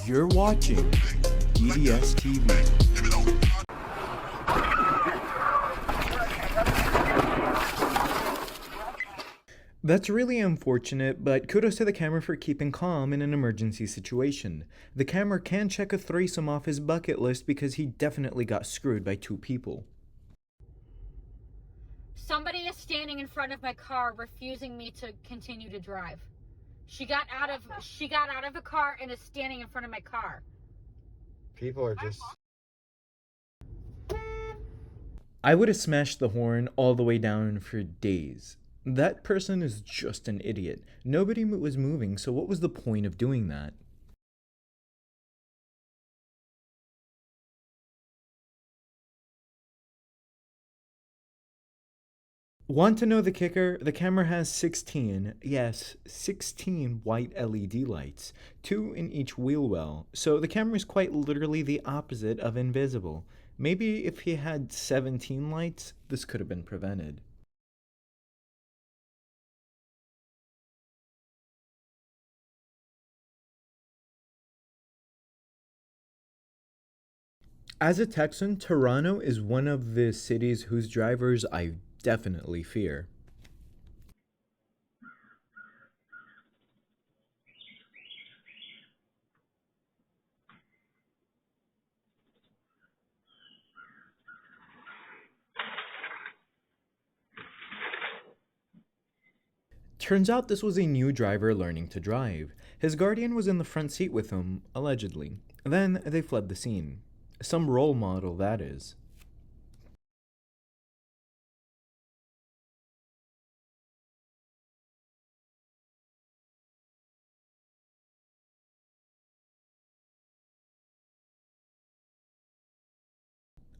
You're watching EDS TV. That's really unfortunate, but kudos to the camera for keeping calm in an emergency situation. The camera can check a threesome off his bucket list because he definitely got screwed by two people. Somebody is standing in front of my car refusing me to continue to drive. She got out of a car and is standing in front of my car. People are just... I would have smashed the horn all the way down for days. That person is just an idiot. Nobody was moving, so what was the point of doing that? Want to know the kicker? The camera has 16, yes, 16 white LED lights, 2 in each wheel well, so the camera is quite literally the opposite of invisible. Maybe if he had 17 lights, this could have been prevented. As a Texan, Toronto is one of the cities whose drivers I definitely fear. Turns out this was a new driver learning to drive. His guardian was in the front seat with him, allegedly. Then they fled the scene. Some role model, that is.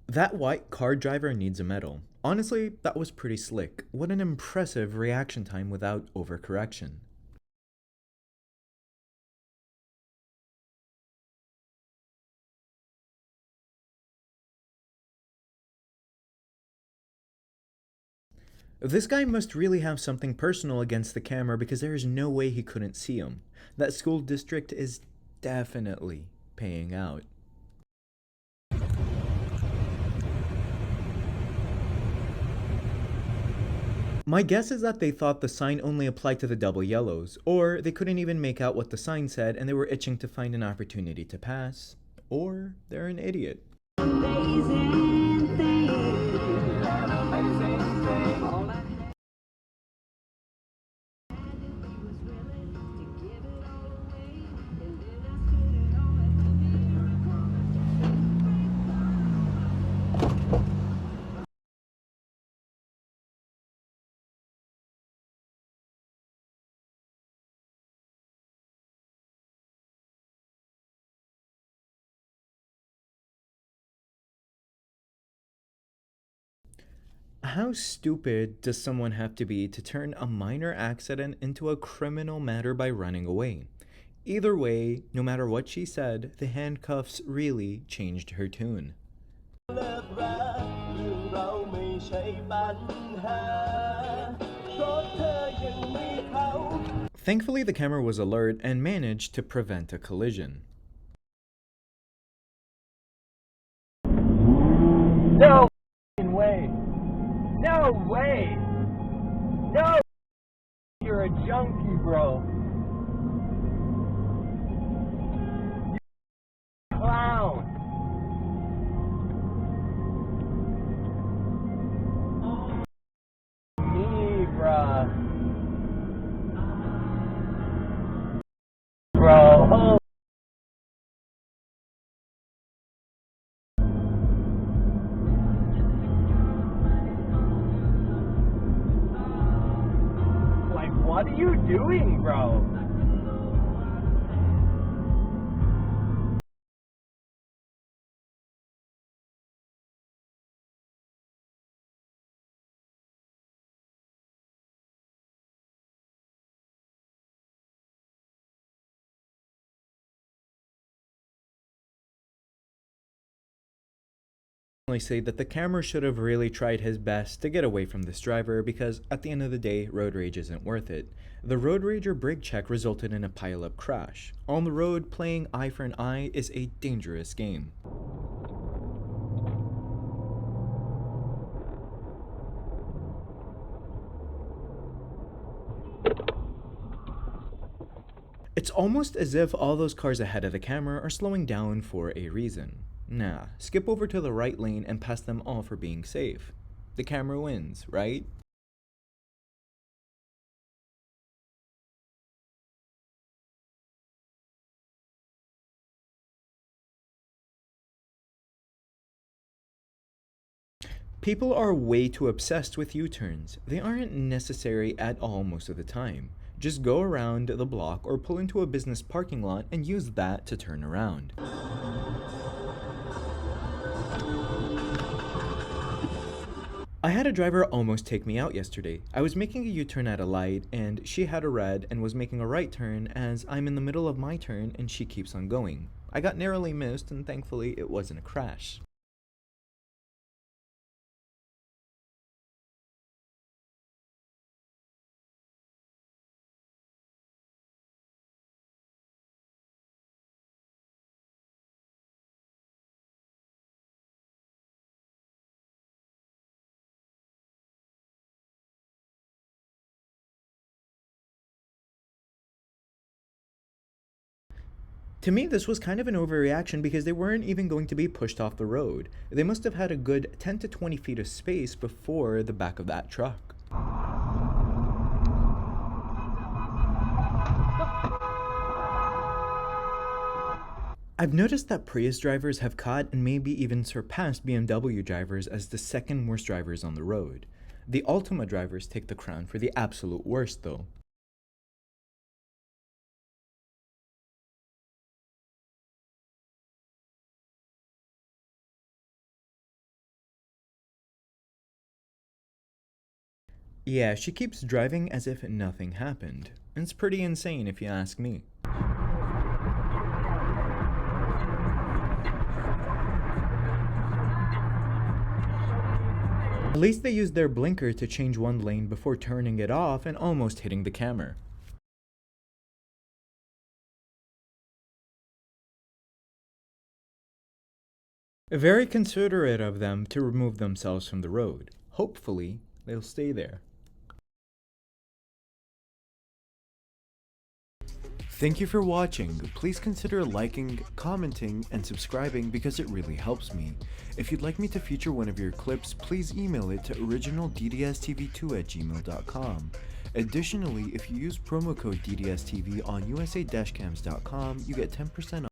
That white car driver needs a medal. Honestly, that was pretty slick. What an impressive reaction time without overcorrection. This guy must really have something personal against the camera because there is no way he couldn't see him. That school district is definitely paying out. My guess is that they thought the sign only applied to the double yellows, or they couldn't even make out what the sign said and they were itching to find an opportunity to pass. Or they're an idiot. How stupid does someone have to be to turn a minor accident into a criminal matter by running away? Either way, no matter what she said, the handcuffs really changed her tune. Thankfully, the camera was alert and managed to prevent a collision. No way! No way! No! You're a junkie, bro. You clown. Me, bruh. Bro. Like, what are you doing, bro? say that the camera should have really tried his best to get away from this driver because at the end of the day, road rage isn't worth it. The road rager brake check resulted in a pile-up crash. On the road, playing eye for an eye is a dangerous game. It's almost as if all those cars ahead of the camera are slowing down for a reason. Nah, skip over to the right lane and pass them all for being safe. The camera wins, right? People are way too obsessed with U-turns. They aren't necessary at all most of the time. Just go around the block or pull into a business parking lot and use that to turn around. I had a driver almost take me out yesterday. I was making a U-turn at a light and she had a red and was making a right turn as I'm in the middle of my turn and she keeps on going. I got narrowly missed and thankfully it wasn't a crash. To me, this was kind of an overreaction because they weren't even going to be pushed off the road. They must have had a good 10 to 20 feet of space before the back of that truck. I've noticed that Prius drivers have caught and maybe even surpassed BMW drivers as the second worst drivers on the road. The Altima drivers take the crown for the absolute worst though. Yeah, she keeps driving as if nothing happened. It's pretty insane if you ask me. At least they used their blinker to change one lane before turning it off and almost hitting the camera. Very considerate of them to remove themselves from the road. Hopefully, they'll stay there. Thank you for watching. Please consider liking, commenting, and subscribing because it really helps me. If you'd like me to feature one of your clips, please email it to originalddstv2@gmail.com. Additionally, if you use promo code DDSTV on usadashcams.com, you get 10% off.